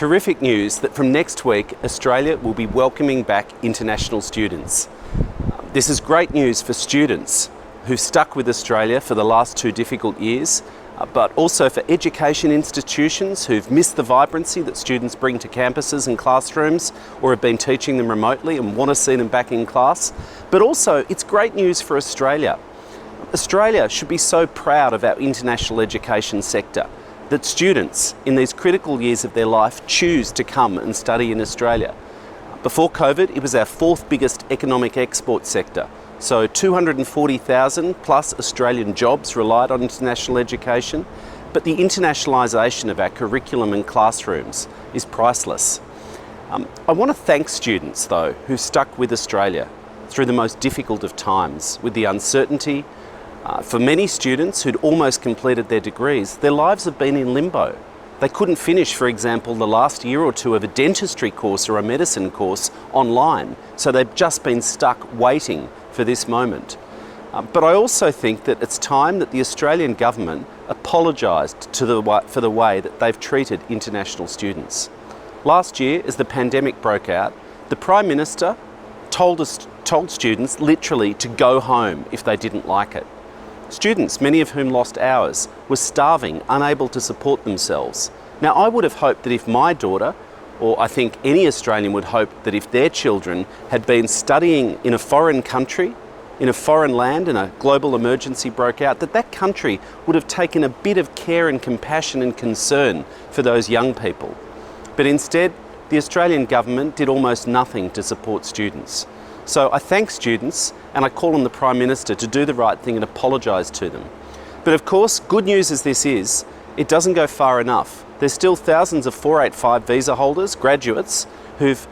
terrific news that from next week, Australia will be welcoming back international students. This is great news for students who've stuck with Australia for the last 2 difficult years, but also for education institutions who've missed the vibrancy that students bring to campuses and classrooms, or have been teaching them remotely and want to see them back in class. But also, it's great news for Australia. Australia should be so proud of our international education sector, that students in these critical years of their life choose to come and study in Australia. Before COVID, it was our 4th biggest economic export sector. So 240,000 plus Australian jobs relied on international education, but the internationalisation of our curriculum and classrooms is priceless. I want to thank students though who stuck with Australia through the most difficult of times, with the uncertainty. For many students who'd almost completed their degrees, their lives have been in limbo. They couldn't finish, for example, the last year or 2 of a dentistry course or a medicine course online, so they've just been stuck waiting for this moment. But I also think that it's time that the Australian government apologised for the way that they've treated international students. Last year, as the pandemic broke out, the Prime Minister told students literally to go home if they didn't like it. Students, many of whom lost hours, were starving, unable to support themselves. Now, I would have hoped that if my daughter, or I think any Australian would hope that if their children had been studying in a foreign country, in a foreign land, and a global emergency broke out, that that country would have taken a bit of care and compassion and concern for those young people. But instead, the Australian government did almost nothing to support students. So I thank students, and I call on the Prime Minister to do the right thing and apologise to them. But of course, good news as this is, it doesn't go far enough. There's still thousands of 485 visa holders, graduates, who've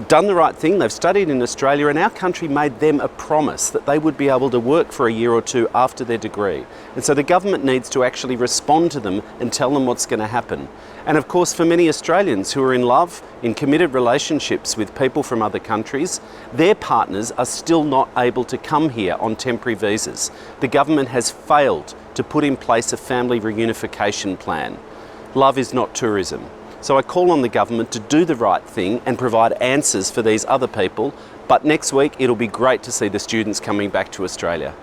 done the right thing. They've studied in Australia, and our country made them a promise that they would be able to work for a year or 2 after their degree. And so the government needs to actually respond to them and tell them what's going to happen. And of course, for many Australians who are in love, in committed relationships with people from other countries, their partners are still not able to come here on temporary visas. The government has failed to put in place a family reunification plan. Love is not tourism. So I call on the government to do the right thing and provide answers for these other people. But next week, it'll be great to see the students coming back to Australia.